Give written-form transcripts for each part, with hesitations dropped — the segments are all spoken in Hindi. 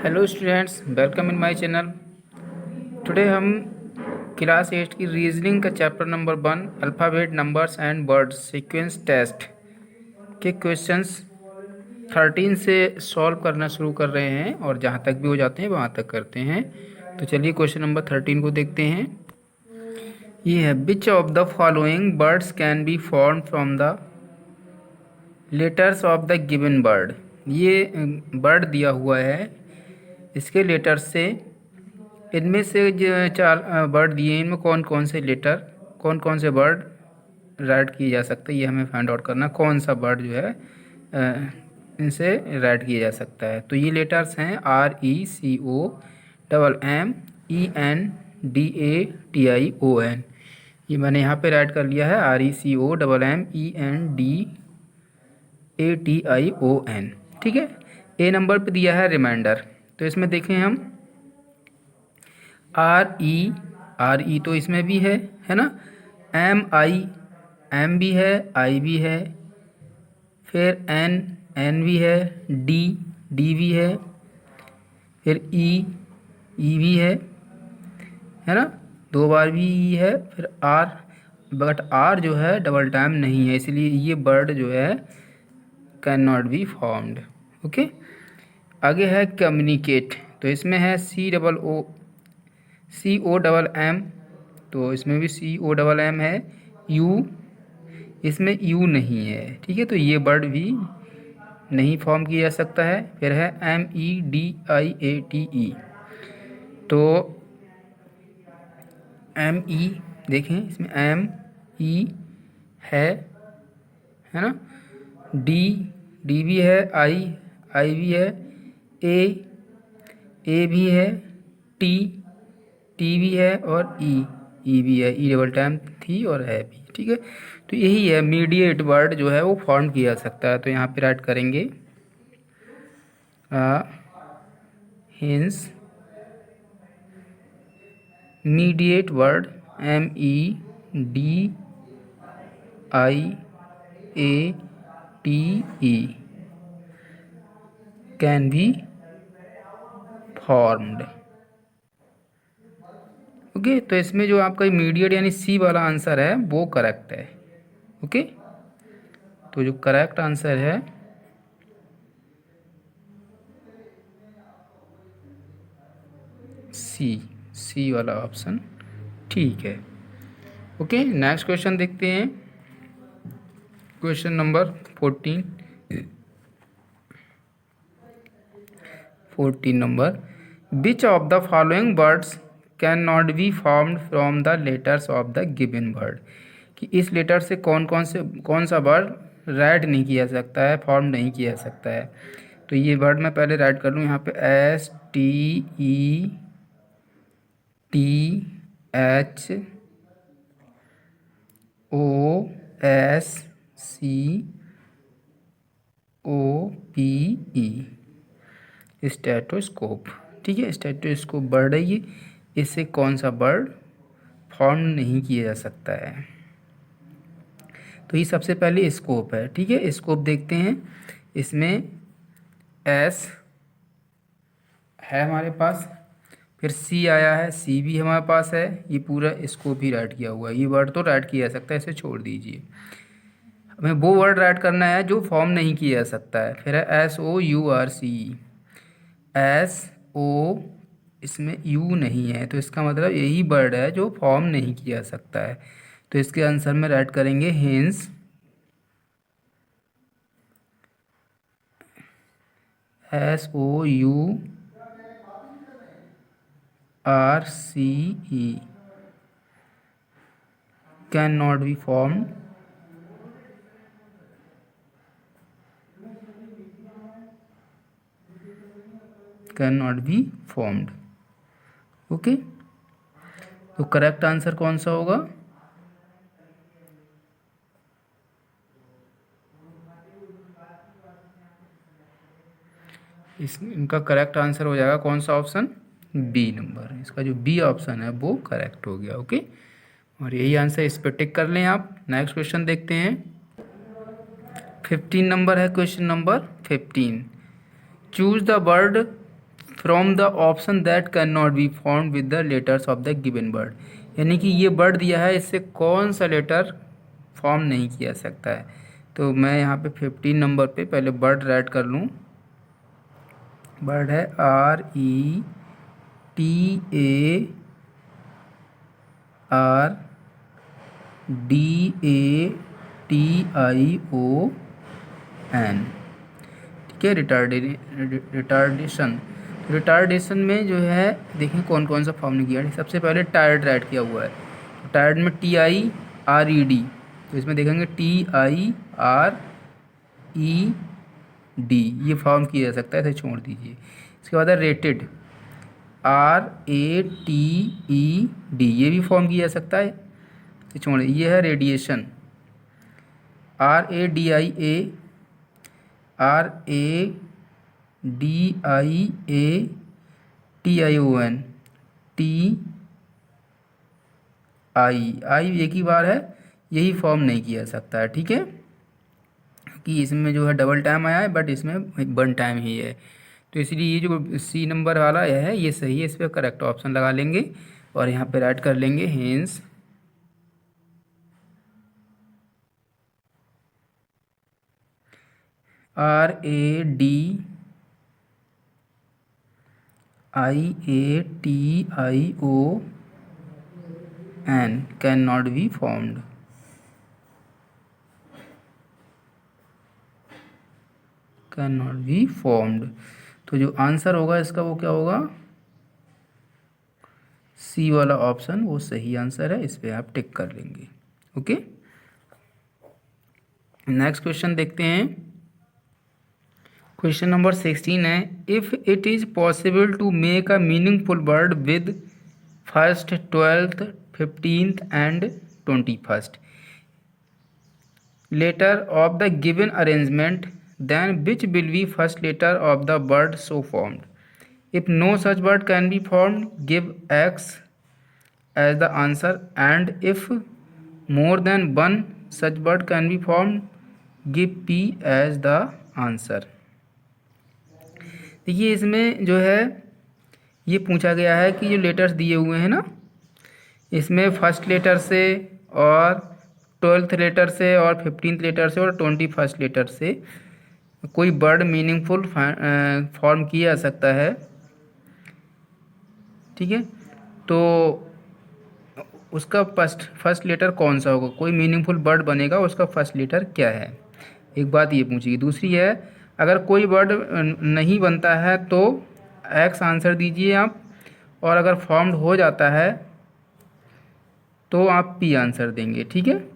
Hello students, welcome in my channel. Today हम क्लास 8 की रीजनिंग का chapter number 1 alphabet numbers and words sequence test के क्वेश्चंस 13 से सॉल्व करना शुरू कर रहे हैं और जहां तक भी हो जाते हैं वहां तक करते हैं। तो चलिए क्वेश्चन नंबर 13 को देखते हैं। ये है, विच of the following birds can be form from the letters of the given bird. ये बर्ड दिया हुआ है, इसके लेटर्स से इनमें से जो चार वर्ड दिए हैं, इनमें कौन कौन से लेटर, कौन कौन से वर्ड राइट किए जा सकते हैं, ये हमें फाइंड आउट करना। कौन सा वर्ड जो है इनसे राइट किया जा सकता है। तो ये लेटर्स हैं RECOMMENDATION। ये मैंने यहाँ पे राइट कर लिया है RECOMMENDATION। ठीक है। ए नंबर पे दिया है रिमाइंडर। तो इसमें देखें हम RE तो इसमें भी है ना। M भी है, I भी है, फिर N भी है, D भी है, फिर E भी है ना, दो बार भी E है, फिर R। बट R जो है डबल टाइम नहीं है, इसलिए ये वर्ड जो है can not be formed. Okay. आगे है कम्युनिकेट। तो इसमें है COMM, तो इसमें भी COMM है। U, इसमें U नहीं है। ठीक है, तो ये वर्ड भी नहीं फॉर्म किया जा सकता है। फिर है MEDIATE। तो ME देखें, इसमें ME है ना। D भी है, I भी है, A भी है, T भी है और E भी है। E डबल टाइम थी और है भी। ठीक है, तो यही है मीडिएट वर्ड जो है वो फॉर्म किया जा सकता है। तो यहाँ पे राइट करेंगे hints mediate word MEDIATE can be formed. Okay, तो इसमें जो आपका इमीडिएट यानी सी वाला आंसर है वो करेक्ट है। ओके, तो जो करेक्ट आंसर है सी वाला ऑप्शन ठीक है। ओके, नेक्स्ट क्वेश्चन देखते हैं। Question number 14 number, which of the following words can not be formed from the letters of the given word. कि इस लेटर से कौन सा वर्ड राइट नहीं किया जा सकता है, फॉर्म नहीं किया जा सकता है। तो ये वर्ड मैं पहले राइट कर लूँ यहाँ पे STETHOSCOPE, स्टेटोस्कोप। ठीक है, स्टेटोस्कोप वर्ड है ये, इससे कौन सा वर्ड फॉर्म नहीं किया जा सकता है। तो ये सबसे पहले स्कोप है। ठीक है, स्कोप देखते हैं। इसमें S है हमारे पास, फिर C आया है, C भी हमारे पास है। ये पूरा स्कोप ही राइट किया हुआ है। ये वर्ड तो राइट किया जा सकता है, इसे छोड़ दीजिए। हमें वो वर्ड राइट करना है जो फॉर्म नहीं किया जा सकता है। फिर है SOURCE, इसमें U नहीं है, तो इसका मतलब यही वर्ड है जो फॉर्म नहीं किया जा सकता है। तो इसके आंसर में राइट करेंगे hints SOURCE can not be formed, can not be formed. Okay, तो करेक्ट आंसर कौन सा होगा? इनका करेक्ट आंसर हो जाएगा कौन सा ऑप्शन? B number. इसका जो बी ऑप्शन है वो करेक्ट हो गया। ओके, और यही आंसर, इस पर टिक कर लें आप। नेक्स्ट क्वेश्चन देखते हैं। 15 नंबर है question number 15। Choose the word from the option that can not be found with the letters of the given word. यानी कि ये वर्ड दिया है, इससे कौन सा लेटर फॉर्म नहीं किया सकता है। तो मैं यहाँ पे 15 नंबर पे पहले वर्ड राइट कर लूँ। वर्ड है RETARDATION, ठीक है। रिटार्डेशन। रिटार्डेशन में जो है देखें कौन कौन सा फॉर्म नहीं किया है। सबसे पहले टायर्ड राइट किया हुआ है, टायर्ड में TIRED, तो इसमें देखेंगे TIRED, ये फॉर्म किया जा सकता है, इसे छोड़ दीजिए। इसके बाद है रेटेड, RATED, ये भी फॉर्म किया जा सकता है, इसे छोड़। ये है रेडिएशन, RADIATION, एक ही बार है, यही फॉर्म नहीं किया जा सकता है, ठीक है। कि इसमें जो है डबल टाइम आया है, बट इसमें वन टाइम ही है, तो इसलिए ये जो सी नंबर वाला है ये सही है, इस पर करेक्ट ऑप्शन लगा लेंगे और यहाँ पे राइट कर लेंगे hence RADIATION can not be formed, can not be formed. तो जो आंसर होगा इसका वो क्या होगा, सी वाला ऑप्शन वो सही आंसर है, इस पर आप टिक कर लेंगे। ओके, नेक्स्ट क्वेश्चन देखते हैं। क्वेश्चन नंबर 16 है, if it is possible to make a meaningful word with first, 12th, 15th एंड 21st letter of the given arrangement, then which will be first letter of the word so formed? If no such word can be formed, give X as the answer, and if more than one such word can be formed, give P as the answer। देखिए इसमें जो है ये पूछा गया है कि जो लेटर्स दिए हुए हैं ना, इसमें फर्स्ट लेटर से और 12th लेटर से और 15th लेटर से और 21st लेटर से कोई वर्ड मीनिंगफुल फॉर्म किया जा सकता है, ठीक है। तो उसका फर्स्ट लेटर कौन सा होगा, कोई मीनिंगफुल वर्ड बनेगा उसका फर्स्ट लेटर क्या है, एक बात ये पूछेगी। दूसरी है, अगर कोई वर्ड नहीं बनता है तो एक्स आंसर दीजिए आप, और अगर फॉर्म्ड हो जाता है तो आप पी आंसर देंगे, ठीक है।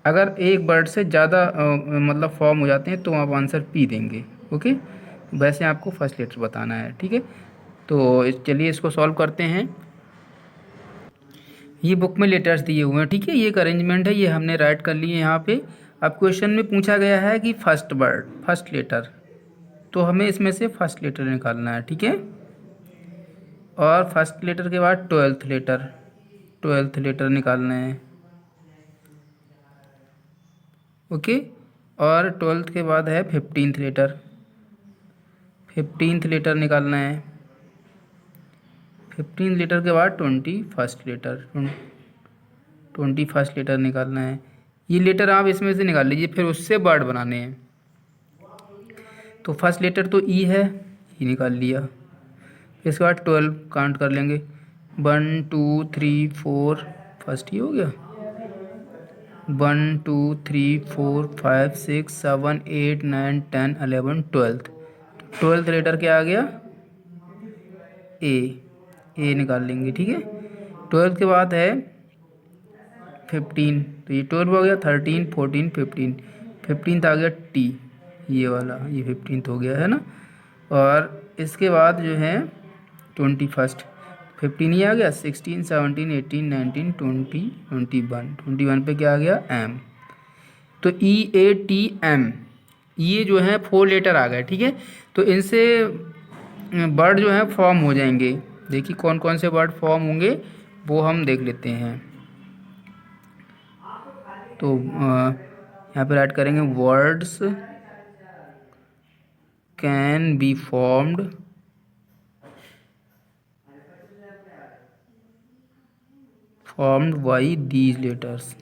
अगर एक वर्ड से ज़्यादा मतलब फॉर्म हो जाते हैं तो आप आंसर पी देंगे। ओके, वैसे आपको फर्स्ट लेटर बताना है, ठीक है। तो चलिए इसको सॉल्व करते हैं। ये बुक में लेटर्स दिए हुए हैं, ठीक है, ये एक अरेंजमेंट है, ये हमने राइट कर लिए यहाँ पे। अब क्वेश्चन में पूछा गया है कि फर्स्ट वर्ड, फर्स्ट लेटर, तो हमें इसमें से फर्स्ट लेटर निकालना है, ठीक है। और फर्स्ट लेटर के बाद 12th लेटर निकालना है, ओके। और 12th के बाद है 15th लेटर, 15th लेटर निकालना है। 15th लेटर के बाद 21st लेटर निकालना है। ये लेटर आप इसमें से निकाल लीजिए, फिर उससे वर्ड बनाने हैं। तो फर्स्ट लेटर तो ई है, ये निकाल लिया। इसके बाद 12 काउंट कर लेंगे, 1 2 3 4, फर्स्ट ही हो गया। 1 2 3 4 5 6 7 8 9 10 11 12th लेटर क्या आ गया, ए निकाल लेंगे, ठीक है। 12 के बाद है 15, तो ये 12 हो गया। 13 14 15, 15th आ गया टी, ये वाला, ये 15th हो गया है ना। और इसके बाद जो है 21st, 15 ही आ गया। 16 17 18 19 20 21 पे क्या आ गया, एम। तो EATM, ये जो है 4 लेटर आ गए, ठीक है। तो इनसे वर्ड जो है फॉर्म हो जाएंगे। देखिए कौन कौन से वर्ड फॉर्म होंगे वो हम देख लेते हैं। तो यहाँ पे राइट करेंगे words can be formed by these letters.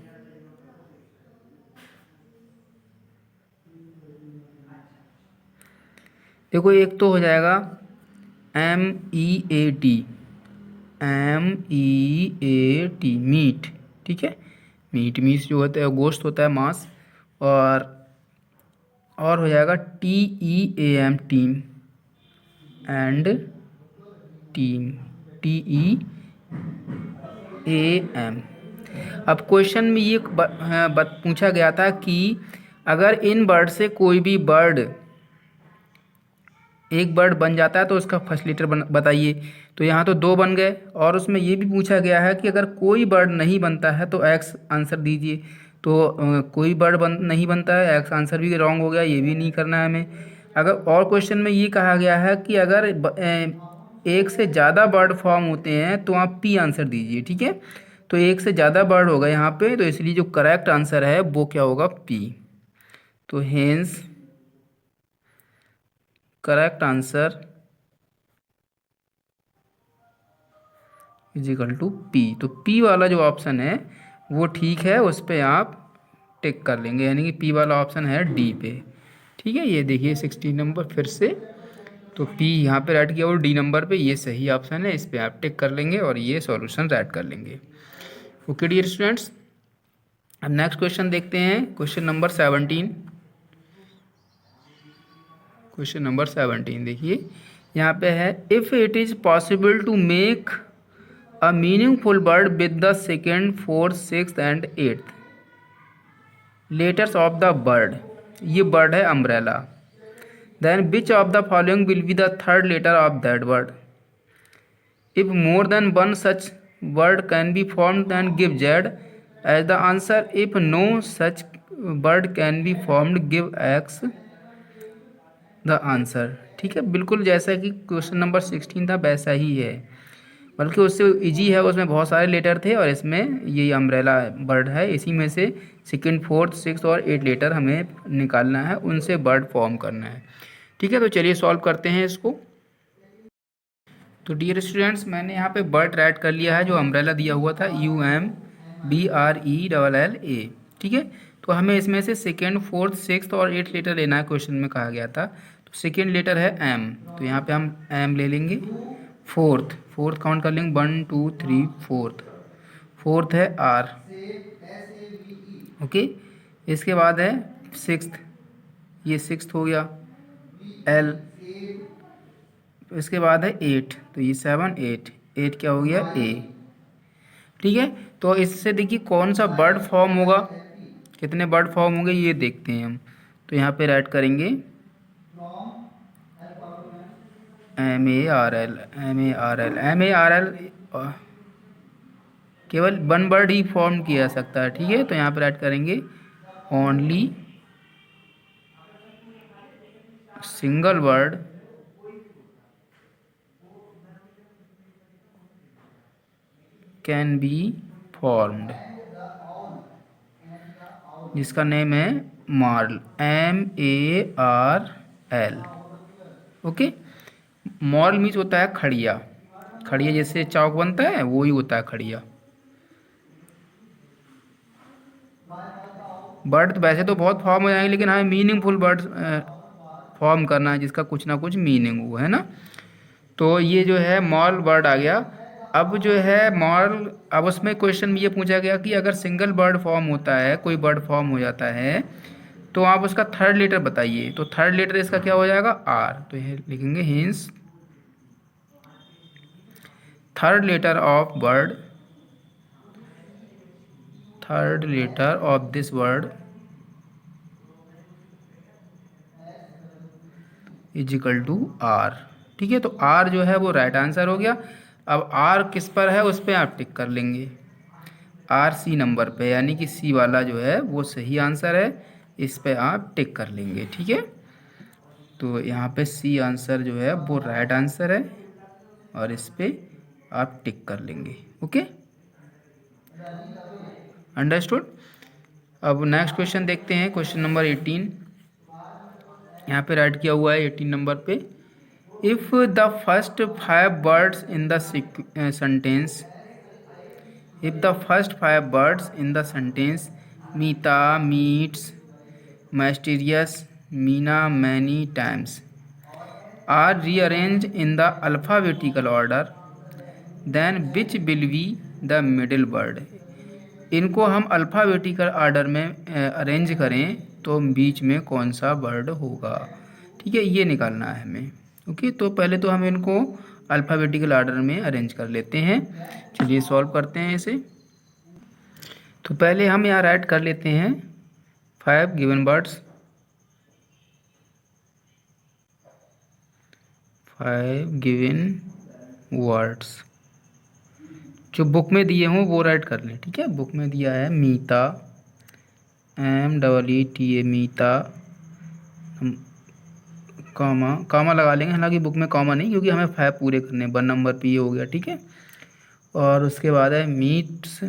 देखो एक तो हो जाएगा MEAT, MEAT मीट, ठीक है। मीट मीट जो होता है गोश्त होता है, मांस। और हो जाएगा TEAM team, and team, TEAM। अब क्वेश्चन में ये पूछा गया था कि अगर इन बर्ड से कोई भी बर्ड, एक बर्ड बन जाता है तो उसका फर्स्ट लेटर बताइए। तो यहाँ तो 2 बन गए, और उसमें ये भी पूछा गया है कि अगर कोई बर्ड नहीं बनता है तो एक्स आंसर दीजिए। तो कोई बर्ड नहीं बनता है, एक्स आंसर भी रॉन्ग हो गया, ये भी नहीं करना है हमें। अगर और क्वेश्चन में ये कहा गया है कि अगर एक से ज़्यादा बर्ड फॉर्म होते हैं तो आप पी आंसर दीजिए, ठीक है। तो एक से ज़्यादा बर्ड होगा यहाँ पे, तो इसलिए जो करेक्ट आंसर है वो क्या होगा, पी। तो hence correct answer is equal to P. तो पी वाला जो ऑप्शन है वो ठीक है, उस पर आप टिक कर लेंगे, यानी कि पी वाला ऑप्शन है डी पे, ठीक है। ये देखिए 16 नंबर फिर से, तो पी यहाँ पे राइट किया और डी नंबर पे ये सही ऑप्शन है, इस पर आप टिक कर लेंगे और ये सॉल्यूशन राइट कर लेंगे। ओके डियर स्टूडेंट्स, अब नेक्स्ट क्वेश्चन देखते हैं, क्वेश्चन नंबर 17। क्वेश्चन नंबर 17 देखिए यहाँ पे है, if it is possible to make a meaningful word with the second, fourth, sixth and eighth letters of the word, ये वर्ड है umbrella, then which of the following will be the third letter of that word. If more than one such word can be formed then give Z as the answer. If no such word can be formed give X the answer, ठीक है। बिल्कुल जैसा कि क्वेश्चन नंबर 16 था वैसा ही है, बल्कि उससे इजी है, उसमें बहुत सारे लेटर थे और इसमें ये अम्ब्रेला बर्ड है। इसी में से सेकंड, फोर्थ, सिक्स और 8 लेटर हमें निकालना है, उनसे बर्ड फॉर्म करना है, ठीक है। तो चलिए सॉल्व करते हैं इसको। तो डियर स्टूडेंट्स, मैंने यहाँ पे बर्ड राइट कर लिया है, जो अम्ब्रेला दिया हुआ था UMBRELLA, ठीक है। तो हमें इसमें से सेकेंड, फोर्थ, सिक्स्थ और 8 लेटर लेना है, क्वेश्चन में कहा गया था। तो सेकेंड लेटर है एम, तो यहाँ पे हम एम ले लेंगे। फोर्थ काउंट कर लेंगे, 1 2 3 फोर्थ है आर, ओके। इसके बाद है सिक्स्थ, ये सिक्स्थ हो गया, एल। इसके बाद है 8, तो ये 7 8 क्या हो गया, ए, ठीक है। तो इससे देखिए कौन सा बर्ड फॉर्म होगा, कितने बर्ड फॉर्म होंगे ये देखते हैं हम। तो यहाँ पे राइट करेंगे MARL केवल 1 बर्ड ही फॉर्म किया जा सकता है, ठीक है। तो यहाँ पे राइट करेंगे only single word can be formed, जिसका नेम है मार्ल, MARL, ओके। मॉर्ल मीन्स होता है खड़िया, खड़िया जैसे चौक बनता है वो ही होता है खड़िया। बर्ड तो वैसे तो बहुत फॉर्म हो जाएंगे, लेकिन हमें मीनिंगफुल बर्ड फॉर्म करना है जिसका कुछ ना कुछ मीनिंग हो, है ना। तो ये जो है मॉल वर्ड आ गया। अब जो है मॉल, अब उसमें क्वेश्चन में ये पूछा गया कि अगर सिंगल बर्ड फॉर्म होता है, कोई बर्ड फॉर्म हो जाता है, तो आप उसका थर्ड लेटर बताइए। तो थर्ड लेटर इसका क्या हो जाएगा, आर। तो ये लिखेंगे hence third letter of word, third letter of this word is equal to R, ठीक है। तो आर जो है वो राइट आंसर हो गया। अब आर किस पर है उस पर आप टिक कर लेंगे, आर सी नंबर पे, यानी कि सी वाला जो है वो सही आंसर है, इस पे आप टिक कर लेंगे, ठीक है। तो यहाँ पे सी आंसर जो है वो राइट आंसर है और इस पे आप टिक कर लेंगे, ओके, अंडरस्टूड। अब नेक्स्ट क्वेश्चन देखते हैं, क्वेश्चन नंबर 18। यहाँ पे राइट किया हुआ है 18 नंबर पे, if the first 5 words in the sentence, if the first 5 words in the sentence Meeta meets mysterious Meena many times are rearranged in the alphabetical order, then which will be the middle word? इनको हम अल्फ़ाबेटिकल आर्डर में अरेंज करें तो बीच में कौन सा वर्ड होगा, ठीक है, ये निकालना है हमें। ओके, तो पहले तो हम इनको अल्फ़ाबेटिकल आर्डर में अरेंज कर लेते हैं। चलिए सॉल्व करते हैं इसे। तो पहले हम यहाँ राइट कर लेते हैं 5 गिवन वर्ड्स, 5 गिवन वर्ड्स जो बुक में दिए हों वो राइट कर लें, ठीक है। बुक में दिया है मीता, MEETA मीता, कामा लगा लेंगे, हालांकि बुक में कामा नहीं क्योंकि हमें 5 पूरे करने, 1 नंबर पे ये हो गया, ठीक है। और उसके बाद है मीट्स,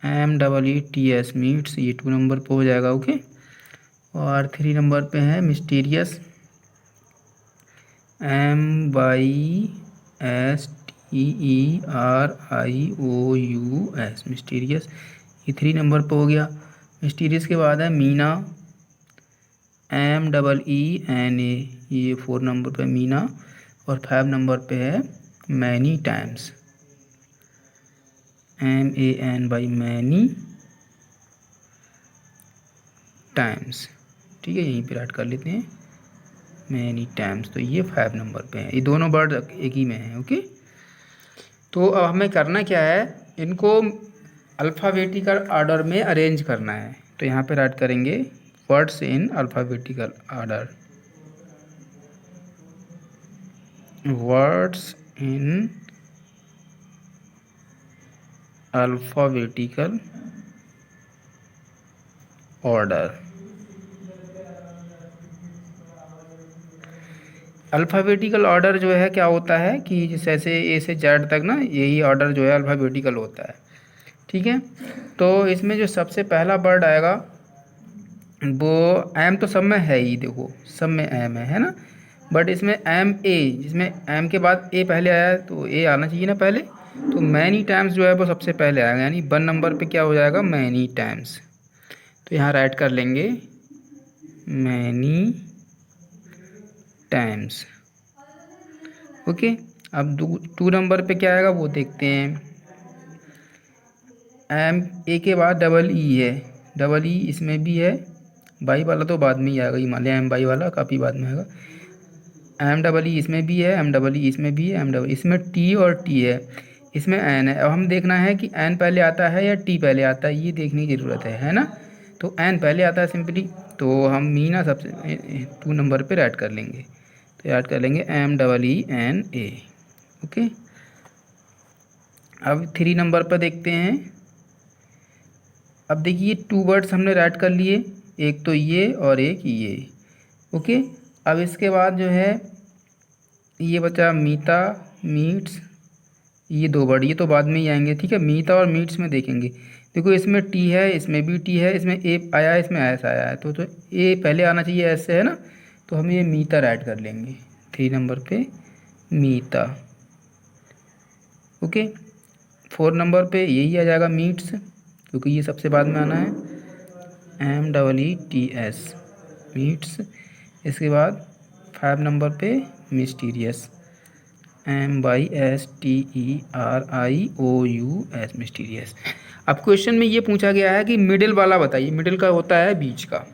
MEETS मीट्स, ये 2 नंबर पे हो जाएगा, ओके। और 3 नंबर पे है मिस्टीरियस, MYSTERIOUS मिस्टीरियस, ये 3 नंबर पे हो गया। मिस्टीरियस के बाद है मीना, MEENA, ये 4 नंबर पे मीना। और 5 नंबर पे है many times, MAN many times, ठीक है, यहीं पे राइट कर लेते हैं मैनी टाइम्स। तो ये 5 नंबर पे है, ये दोनों वर्ड एक ही में हैं, ओके। तो अब हमें करना क्या है, इनको अल्फ़ाबेटिकल ऑर्डर में अरेंज करना है। तो यहाँ पे राइट करेंगे words in alphabetical order, words in alphabetical order. Alphabetical order जो है क्या होता है कि जैसे ए से जेड तक ना, यही ऑर्डर जो है अल्फ़ाबेटिकल होता है, ठीक है। तो इसमें जो सबसे पहला वर्ड आएगा वो एम, तो सब में है ही, देखो सब में एम है ना, बट इसमें MA, जिसमें एम के बाद ए पहले आया है तो ए आना चाहिए ना पहले। तो मैनी टाइम्स जो है वो सबसे पहले आएगा, यानी 1 नंबर पे क्या हो जाएगा, मैनी टाइम्स। तो यहाँ राइट कर लेंगे मैनी टाइम्स, ओके। अब 2 नंबर पे क्या आएगा वो देखते हैं। MA के बाद EE है, EE इसमें भी है, बाई वाला तो बाद में ही आएगा, हिमालय एम बाई वाला काफ़ी बाद में आएगा। MEE इसमें भी है, MEE इसमें भी है, इसमें T और T है, इसमें N है। अब हम देखना है कि N पहले आता है या T पहले आता है, ये देखने की ज़रूरत है ना। तो N पहले आता है सिंपली, तो हम मीना सबसे 2 नंबर पे ऐड कर लेंगे। तो ऐड कर लेंगे MEENA, ओके। अब 3 नंबर पर देखते हैं। अब देखिए 2 वर्ड्स हमने राइट कर लिए, एक तो ये और एक ये, ओके। अब इसके बाद जो है ये बचा मीता मीट्स, ये 2 वर्ड, ये तो बाद में ही आएंगे, ठीक है। मीता और मीट्स में देखेंगे, देखो इसमें टी है, इसमें भी टी है, इसमें ए आया है, इसमें ऐसा आया है, तो ए पहले आना चाहिए ऐसे, है ना। तो हम ये मीता राइट कर लेंगे 3 नंबर पे मीता, ओके। 4 नंबर पे यही आ जाएगा मीट्स, क्योंकि ये सबसे बाद में आना है, MEETS मीट्स। इसके बाद 5 नंबर पे मिस्टीरियस, MYSTERIOUS मिस्टीरियस। अब क्वेश्चन में ये पूछा गया है कि मिडिल वाला बताइए, मिडिल का होता है बीच का,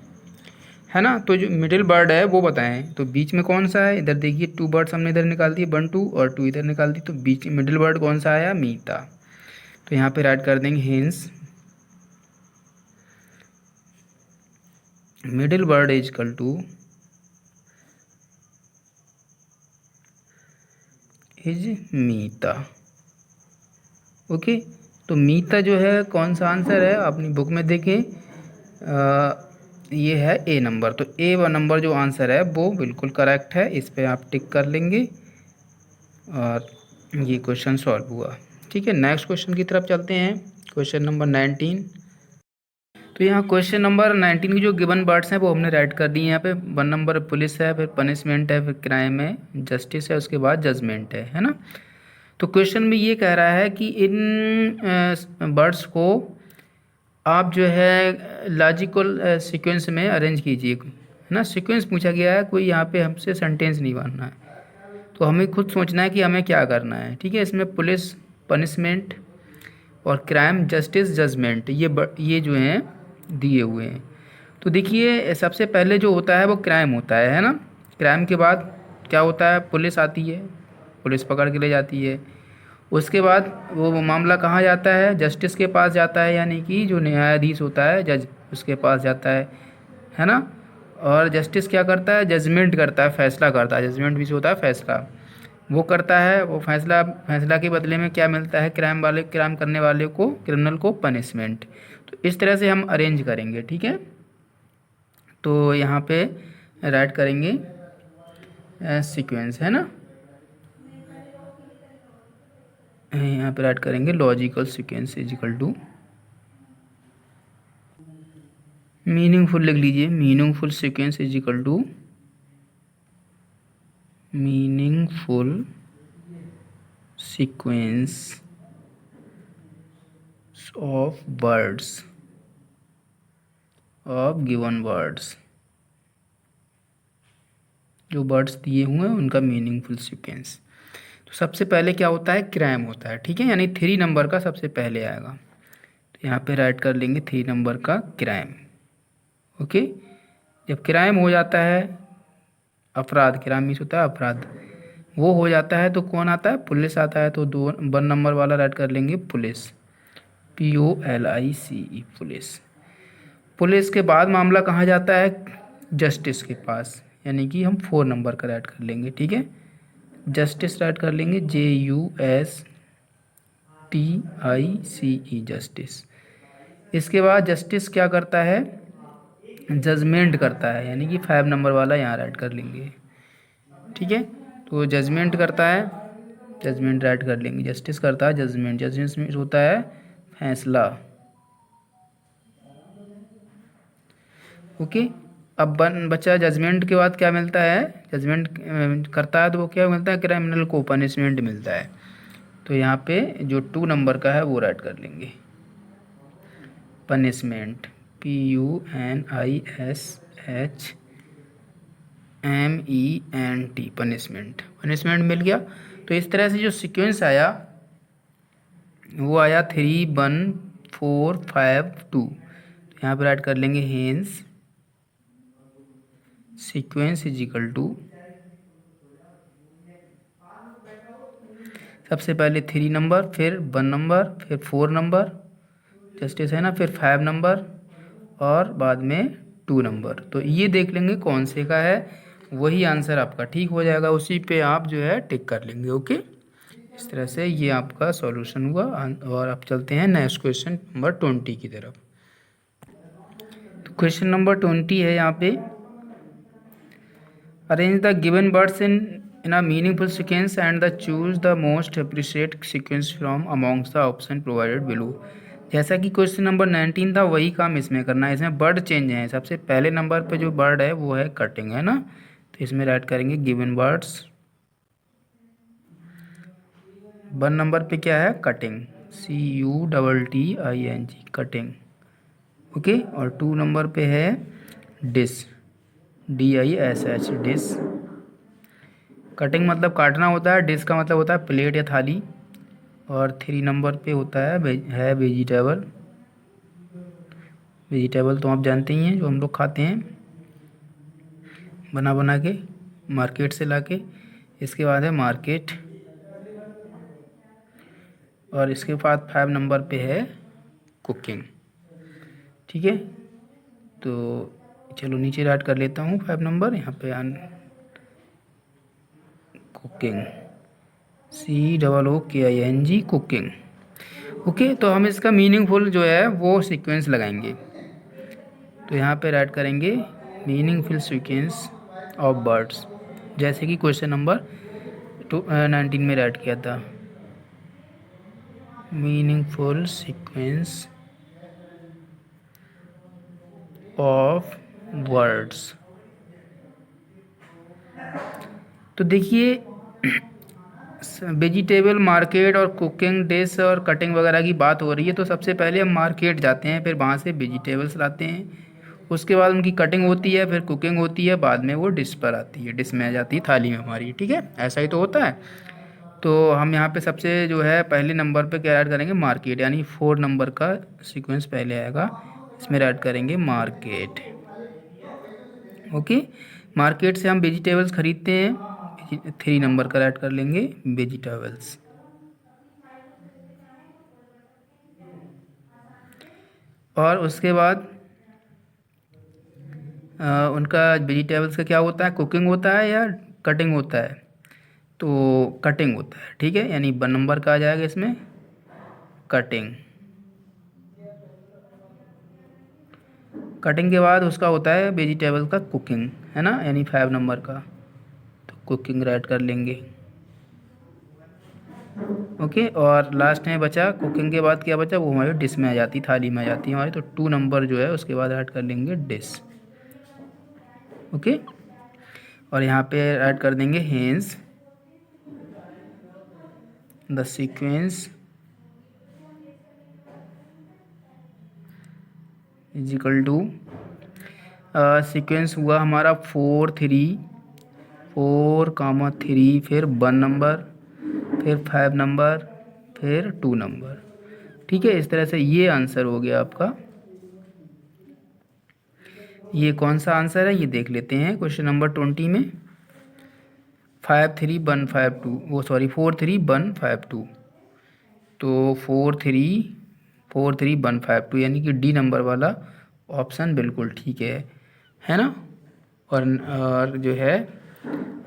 है ना। तो जो मिडिल बर्ड है वो बताएं, तो बीच में कौन सा है, इधर देखिए 2 बर्ड्स हमने इधर निकाल दिए, 1 2 और 2 इधर निकाल दी, तो बीच मिडिल बर्ड कौन सा आया, मीता। तो यहाँ पे राइट कर देंगे hence middle bird is equal to is मीता, ओके। तो मीता जो है कौन सा आंसर है अपनी बुक में देखें, ये है ए नंबर। तो ए नंबर जो आंसर है वो बिल्कुल करेक्ट है, इस पे आप टिक कर लेंगे और ये क्वेश्चन सॉल्व हुआ, ठीक है। नेक्स्ट क्वेश्चन की तरफ चलते हैं, क्वेश्चन नंबर 19। तो यहाँ क्वेश्चन नंबर 19 की जो गिवन वर्ड्स हैं वो हमने राइट कर दिए यहाँ पे। 1 नंबर पुलिस है, फिर पनिशमेंट है, फिर क्राइम है, जस्टिस है, उसके बाद जजमेंट है ना। तो क्वेश्चन में ये कह रहा है कि इन वर्ड्स को आप जो है लॉजिकल सीक्वेंस में अरेंज कीजिए, है ना। सीक्वेंस पूछा गया है, कोई यहाँ पे हमसे सेंटेंस नहीं बनना है, तो हमें खुद सोचना है कि हमें क्या करना है, ठीक है। इसमें पुलिस, पनिशमेंट और क्राइम, जस्टिस, जजमेंट, ये जो हैं दिए हुए हैं। तो देखिए सबसे पहले जो होता है वो क्राइम होता है ना। क्राइम के बाद क्या होता है, पुलिस आती है, पुलिस पकड़ के ले जाती है। उसके बाद वो मामला कहाँ जाता है, जस्टिस के पास जाता है, यानी कि जो न्यायाधीश होता है, जज, उसके पास जाता है ना। और जस्टिस क्या करता है, जजमेंट करता है, फैसला करता है। जजमेंट भी जो होता है फैसला, वो करता है। वो फैसला के बदले में क्या मिलता है, क्राइम करने वाले को, क्रिमिनल को पनिशमेंट। तो इस तरह से हम अरेंज करेंगे, ठीक है। तो यहाँ पे राइट करेंगे सीक्वेंस, है ना। यहाँ पे राइट करेंगे logical sequence is equal to meaningful, लिख लीजिए meaningful sequence is equal to meaningful sequence of words of given words. जो वर्ड्स दिए हुए हैं उनका मीनिंगफुल सीक्वेंस। तो सबसे पहले क्या होता है, क्राइम होता है, ठीक है, यानी 3 नंबर का सबसे पहले आएगा। तो यहाँ पे राइट कर लेंगे 3 नंबर का क्राइम। ओके, जब क्राइम हो जाता है, अपराध, क्राइम मीन्स होता है अपराध, वो हो जाता है तो कौन आता है, पुलिस आता है। तो 1 नंबर वाला राइट कर लेंगे पुलिस, POLICE, पुलिस। पुलिस के बाद मामला कहाँ जाता है, जस्टिस के पास, यानी कि हम 4 नंबर का राइट कर लेंगे, ठीक है। जस्टिस राइट कर लेंगे JUSTICE, जस्टिस। इसके बाद जस्टिस क्या करता है, जजमेंट करता है, यानी कि 5 नंबर वाला यहाँ राइट कर लेंगे, ठीक है। तो जजमेंट करता है, जजमेंट राइट कर लेंगे। जस्टिस करता है जजमेंट, जजमेंट में होता है फैसला। ओके, अब बच्चा जजमेंट के बाद क्या मिलता है, जजमेंट करता है तो वो क्या मिलता है, क्रिमिनल को पनिशमेंट मिलता है। तो यहाँ पे जो 2 नंबर का है वो राइट कर लेंगे, पनिशमेंट, PUNISHMENT, पनिशमेंट, पनिशमेंट मिल गया। तो इस तरह से जो सीक्वेंस आया वो आया 3 1 4 5 2। यहाँ पे राइट कर लेंगे hence sequence is equal to, सबसे पहले 3 नंबर, फिर 1 नंबर, फिर 4 नंबर जस्टिस है ना, फिर 5 नंबर और बाद में 2 नंबर। तो ये देख लेंगे कौन से का है, वही आंसर आपका ठीक हो जाएगा, उसी पे आप जो है टिक कर लेंगे। ओके, इस तरह से ये आपका सॉल्यूशन हुआ। और आप चलते हैं नेक्स्ट क्वेश्चन नंबर 20 की तरफ। तो क्वेश्चन नंबर 20 है यहाँ पे, arrange the given words in a meaningful sequence and the choose the most appreciate sequence from amongst the option provided below. जैसा कि क्वेश्चन नंबर 19 था वही काम इसमें करना है। इसमें वर्ड चेंज है, सबसे पहले नंबर पे जो वर्ड है वो है कटिंग, है ना। तो इसमें राइट करेंगे गिवन वर्ड्स। 1 नंबर पे क्या है, कटिंग, CUTTING, कटिंग। ओके, और 2 नंबर पे है डिश, DISH, डिश। कटिंग मतलब काटना होता है, डिश का मतलब होता है प्लेट या थाली। और 3 नंबर पे होता है वेजिटेबल। वेजिटेबल तो आप जानते ही हैं, जो हम लोग खाते हैं बना बना के, मार्केट से लाके। इसके बाद है मार्केट, और इसके बाद 5 नंबर पे है कुकिंग, ठीक है। तो चलो नीचे राइट कर लेता हूँ 5 नंबर, यहाँ पे कुकिंग, COOKING, कुकिंग। ओके, तो हम इसका मीनिंगफुल जो है वो सीक्वेंस लगाएंगे। तो यहाँ पे राइट करेंगे मीनिंगफुल सीक्वेंस ऑफ वर्ड्स, जैसे कि क्वेश्चन नंबर 19 में राइट किया था, मीनिंगफुल सीक्वेंस ऑफ वर्ड्स। तो देखिए वेजिटेबल मार्केट और कुकिंग डिश और कटिंग वगैरह की बात हो रही है, तो सबसे पहले हम मार्केट जाते हैं, फिर वहाँ से वेजिटेबल्स लाते हैं, उसके बाद उनकी कटिंग होती है, फिर कुकिंग होती है, बाद में वो डिश पर आती है, डिश में आ जाती है थाली में हमारी। ठीक है, ऐसा ही तो होता है। तो हम यहाँ पे सबसे जो है पहले नंबर पे क्या ऐड करेंगे, मार्केट, यानी 4 नंबर का सीक्वेंस पहले आएगा, इसमें ऐड करेंगे मार्केट। ओके, मार्केट से हम वेजिटेबल्स खरीदते हैं, 3 नंबर का ऐड कर लेंगे वेजिटेबल्स। और उसके बाद उनका वेजिटेबल्स का क्या होता है, कुकिंग होता है या कटिंग होता है, तो कटिंग होता है। ठीक है, यानी 1 नंबर का आ जाएगा इसमें कटिंग। कटिंग के बाद उसका होता है वेजिटेबल का कुकिंग, है ना, यानी 5 नंबर का, तो कुकिंग ऐड कर लेंगे। ओके, और लास्ट में बचा कुकिंग के बाद क्या बचा, वो हमारी डिश में आ जाती, थाली में आ जाती है हमारी, तो 2 नंबर जो है उसके बाद ऐड कर लेंगे डिश। ओके, और यहाँ पे ऐड कर देंगे hence the sequence is equal to, sequence हुआ हमारा 4 3 फिर 1 नंबर, फिर 5 नंबर, फिर 2 नंबर। ठीक है, इस तरह से ये आंसर हो गया आपका। ये कौन सा आंसर है ये देख लेते हैं क्वेश्चन नंबर 20 में। 5 3 1 5 2, वो सॉरी 4 3 1 5 2, तो 4 3 1 5 2 यानी कि डी नंबर वाला ऑप्शन बिल्कुल ठीक है ना। और जो है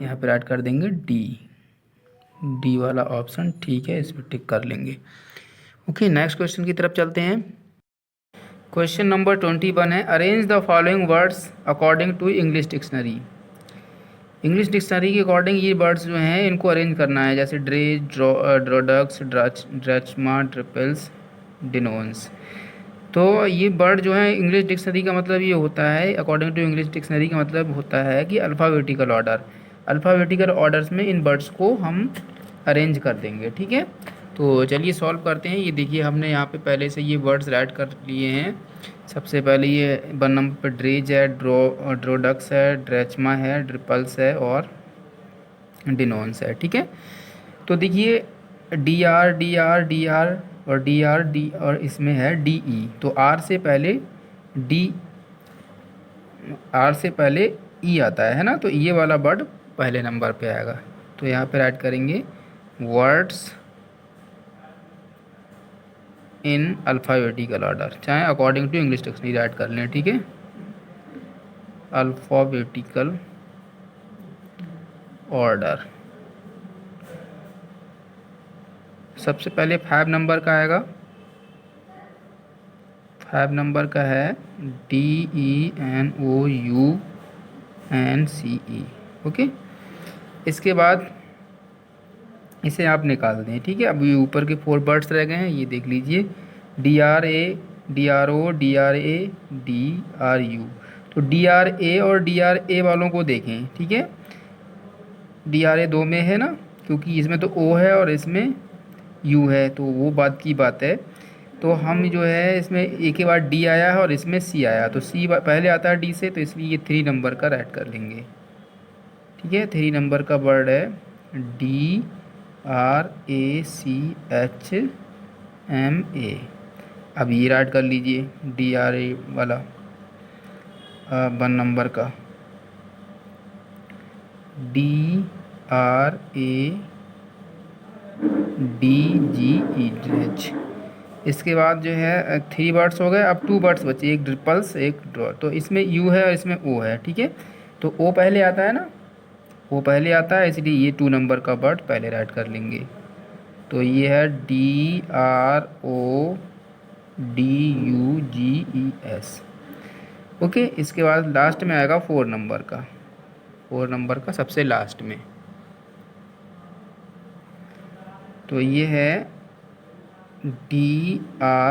यहाँ पर ऐड कर देंगे डी वाला ऑप्शन ठीक है, इस पर टिक कर लेंगे। ओके, नेक्स्ट क्वेश्चन की तरफ चलते हैं। क्वेश्चन नंबर 21 है, arrange the following words according to English dictionary. English dictionary के अकॉर्डिंग ये वर्ड्स जो हैं इनको अरेंज करना है, जैसे ड्रेज, ड्रोडक्स, ड्रचमा, ट्रिपल्स, डिनोन्स। तो ये वर्ड जो है इंग्लिश डिक्शनरी का मतलब ये होता है, अकॉर्डिंग टू इंग्लिश डिक्शनरी का मतलब होता है कि अल्फ़ाबेटिकल ऑर्डर, अल्फ़ाबेटिकल ऑर्डर्स में इन वर्ड्स को हम अरेंज कर देंगे। ठीक है, तो चलिए सॉल्व करते हैं। ये देखिए हमने यहाँ पे पहले से ये वर्ड्स राइट कर लिए हैं। सबसे पहले ये 1 नंबर पर ड्रेज है, ड्रोडक्स है, ड्रेचमा है, ड्रिपल्स है और डिनोन्स है। ठीक है, तो देखिए डी आर और इसमें है डी ई, तो डी आर से पहले ई आता है ना, तो ये वाला वर्ड पहले नंबर पे आएगा। तो यहाँ पर ऐड करेंगे वर्ड्स इन अल्फ़ाबेटिकल ऑर्डर, चाहे according to English dictionary add कर लें। ठीक है, अल्फ़ाबेटिकल ऑर्डर। सबसे पहले 5 नंबर का आएगा, 5 नंबर का है DENOUNCE। ओके, इसके बाद इसे आप निकाल दें। ठीक है, अब ये ऊपर के 4 वर्ड्स रह गए हैं, ये देख लीजिए DRA, DRO, DRA, DRU। तो DRA और DRA वालों को देखें। ठीक है, DRA 2 में है ना, क्योंकि इसमें तो O है और इसमें U है, तो वो बात की बात है। तो हम जो है इसमें एक के बाद डी आया है और इसमें सी आया, तो सी पहले आता है डी से, तो इसलिए ये 3 नंबर का ऐड कर लेंगे। ठीक है, 3 नंबर का वर्ड है DRACHMA। अब ये ऐड कर लीजिए DRA वाला 1 नंबर का DRADGE ड्रेज। इसके बाद जो है 3 वर्ड्स हो गए, अब 2 वर्ड्स बचे, एक ड्रिपल्स एक ड्रॉ, तो इसमें यू है और इसमें ओ है। ठीक है, तो ओ पहले आता है ना, ओ पहले आता है, इसलिए ये 2 नंबर का वर्ड पहले राइट कर लेंगे। तो ये है DRODUGES। ओके, इसके बाद लास्ट में आएगा 4 नंबर का, 4 नंबर का सबसे लास्ट में, तो ये है DRUPLES।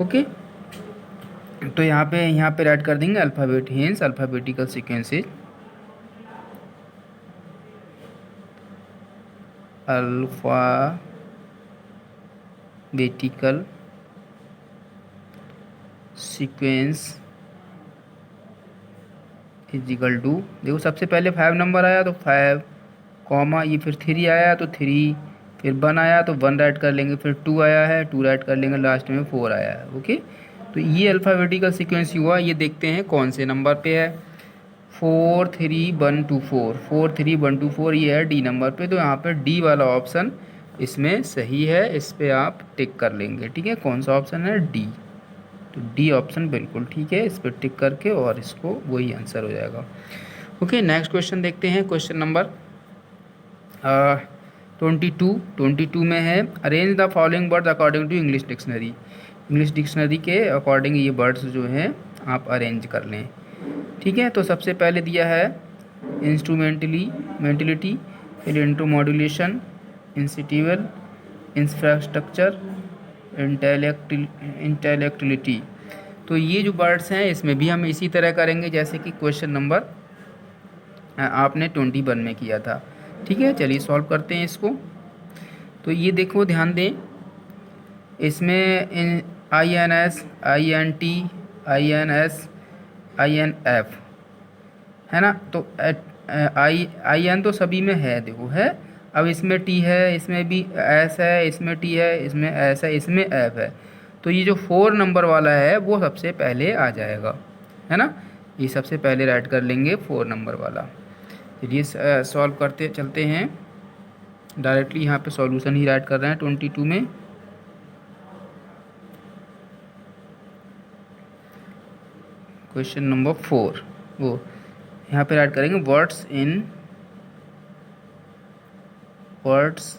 ओके, तो यहाँ पे राइट कर देंगे alphabet, hence alphabetical sequences, alphabetical sequence is equal to, देखो सबसे पहले 5 नंबर आया तो 5 कॉमा, ये फिर 3 आया तो 3, फिर 1 आया तो 1 राइट कर लेंगे, फिर 2 आया है 2 राइट कर लेंगे, लास्ट में 4 आया है। ओके, तो ये अल्फ़ाबेटिकल सीक्वेंस हुआ। ये देखते हैं कौन से नंबर पे है। 4 3 1 2 4, 4 3 1 2 4, ये है डी नंबर पे। तो यहाँ पे डी वाला ऑप्शन इसमें सही है, इस पर आप टिक कर लेंगे। ठीक है, कौन सा ऑप्शन है? डी। तो डी ऑप्शन बिल्कुल ठीक है, इस पर टिक करके और इसको वही आंसर हो जाएगा। ओके, नेक्स्ट क्वेश्चन देखते हैं। क्वेश्चन नंबर 22 में है, arrange the following words according to English dictionary. English dictionary के अकॉर्डिंग ये वर्ड्स जो हैं आप अरेंज कर लें। ठीक है, तो सबसे पहले दिया है मेंटलिटी, फिर इंट्रोमॉड्यूलेशन, इंसिटिवल, इंफ्रास्ट्रक्चर, इंटेलेक्चुअलिटी। तो ये जो वर्ड्स हैं इसमें भी हम इसी तरह करेंगे जैसे कि क्वेश्चन नंबर आपने 21 में किया था। ठीक है, चलिए सॉल्व करते हैं इसको। तो ये देखो, ध्यान दें, इसमें INS, INT, INS, INF है ना। तो IN तो सभी में है, देखो है। अब इसमें T है, इसमें भी S है, इसमें T है, इसमें S है, इसमें F है। तो ये जो 4 नंबर वाला है वो सबसे पहले आ जाएगा, है ना। ये सबसे पहले राइट कर लेंगे 4 नंबर वाला। चलिए सॉल्व करते चलते हैं। डायरेक्टली यहाँ पे सॉल्यूशन ही राइट कर रहे हैं 22 में। क्वेश्चन नंबर 4 वो यहाँ पे राइट करेंगे words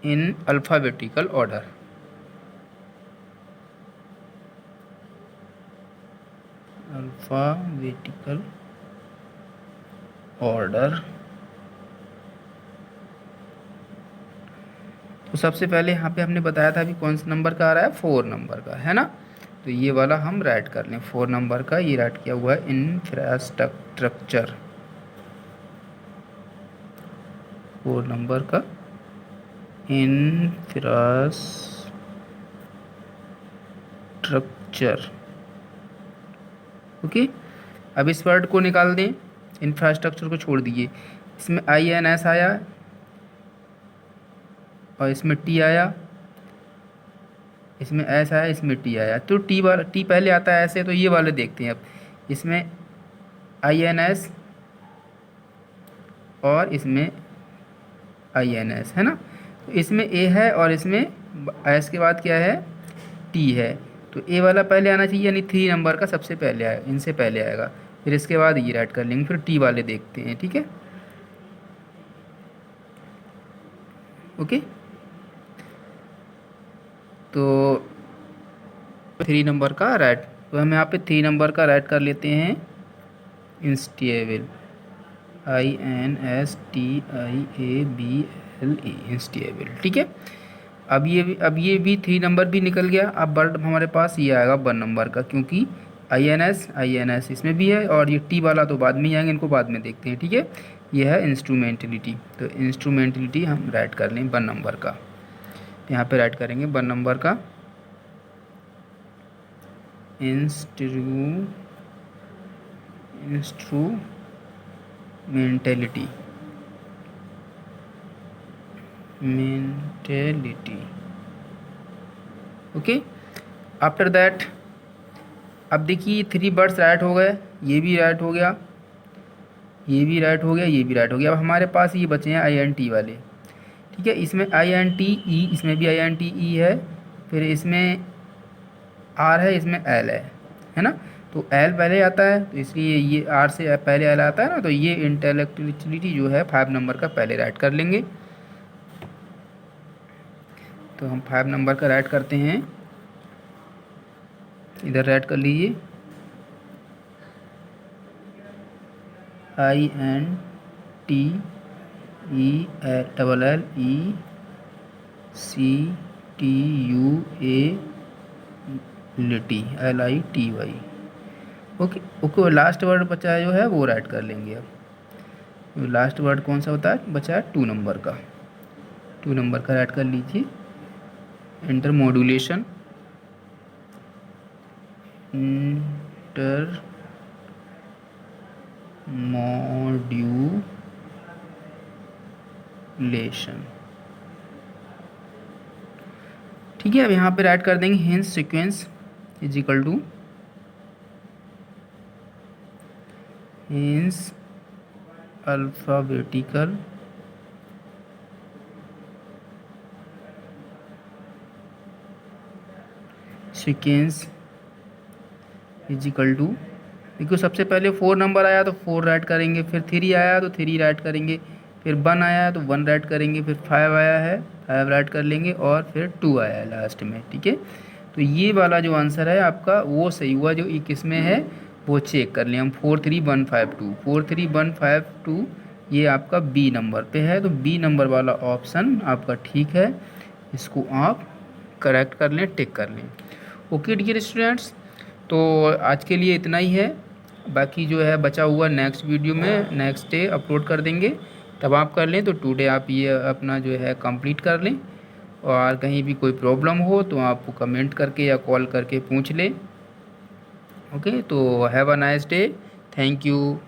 in alphabetical order. Alphabetical order. तो सबसे पहले यहाँ पे हमने बताया था अभी कौन सा नंबर का आ रहा है, 4 नंबर का, है ना। तो ये वाला हम राइट कर लें, 4 नंबर का ये राइट किया हुआ है, इंफ्रास्ट्रक्चर। 4 नंबर का इंफ्रास्ट्रक्चर। ओके, अब इस वर्ड को निकाल दें, इंफ्रास्ट्रक्चर को छोड़ दीजिए। इसमें INS आया और इसमें T आया, इसमें S आया, इसमें T आया। तो T पहले आता है ऐसे, तो ये वाले देखते हैं अब। इसमें INS और इसमें INS है ना। तो इसमें A है और इसमें S के बाद क्या है, T है। तो A वाला पहले आना चाहिए, यानी 3 नंबर का सबसे पहले आएगा, इनसे पहले आएगा, फिर इसके बाद ये राइट कर लेंगे, फिर T वाले देखते हैं। ठीक है, ओके। तो 3 नंबर का राइट, तो हम यहाँ पे 3 नंबर का राइट कर लेते हैं, इंस्टेबल, INSTIABLE, इंस्टेबल। ठीक है, अब ये भी 3 नंबर भी निकल गया। अब वर्ड हमारे पास ये आएगा 1 नंबर का, क्योंकि INS इसमें भी है और ये T वाला तो बाद में ही आएंगे, इनको बाद में देखते हैं। ठीक है, ये है इंस्ट्रूमेंटलिटी। तो इंस्ट्रूमेंटलिटी हम राइट कर लें 1 नंबर का, यहाँ पे राइट करेंगे 1 नंबर का, इंस्ट्रूमेंटलिटी। ओके, आफ्टर दैट अब देखिए 3 वर्ड्स राइट हो गए, ये भी राइट हो गया, ये भी राइट हो गया, ये भी राइट हो गया। अब हमारे पास ये बचे हैं INT वाले। ठीक है, इसमें INTE, इसमें भी INTE है, फिर इसमें R है, इसमें L है ना। तो L पहले आता है, तो इसलिए ये R से पहले L आता है ना, तो ये इंटेलेक्चुअलिटी जो है 5 नंबर का पहले राइट कर लेंगे। तो हम 5 नंबर का राइट करते हैं, इधर राइट कर लीजिए, INTELLECTUAL, लिटी, LITY। Okay okay, last word बचा जो है वो राइट कर लेंगे। अब लास्ट वर्ड कौन सा होता है, बचा है 2 नंबर का, 2 नंबर का राइट कर लीजिए। Inter modulation, inter modulation. ठीक है, अब यहाँ पे राइट कर देंगे hence sequence is equal to hence alphabetical sequence is equal to, देखो सबसे पहले 4 नंबर आया तो 4 राइट करेंगे, फिर 3 आया तो 3 राइट करेंगे, फिर 1 आया है तो 1 राइट करेंगे, फिर 5 आया है 5 राइट कर लेंगे, और फिर 2 आया है लास्ट में। ठीक है, तो ये वाला जो आंसर है आपका वो सही हुआ, जो ये किस में है वो चेक कर लें हम। 43152, 43152 ये आपका बी नंबर पे है, तो बी नंबर वाला ऑप्शन आपका ठीक है, इसको आप करेक्ट कर लें, टिक कर लें। ओके डियर स्टूडेंट्स, तो आज के लिए इतना ही है, बाकी जो है बचा हुआ नेक्स्ट वीडियो में नेक्स्ट डे अपलोड कर देंगे, तब आप कर लें। तो टुडे आप ये अपना जो है कंप्लीट कर लें, और कहीं भी कोई प्रॉब्लम हो तो आप कमेंट करके या कॉल करके पूछ लें। ओके, तो have a nice day, thank you.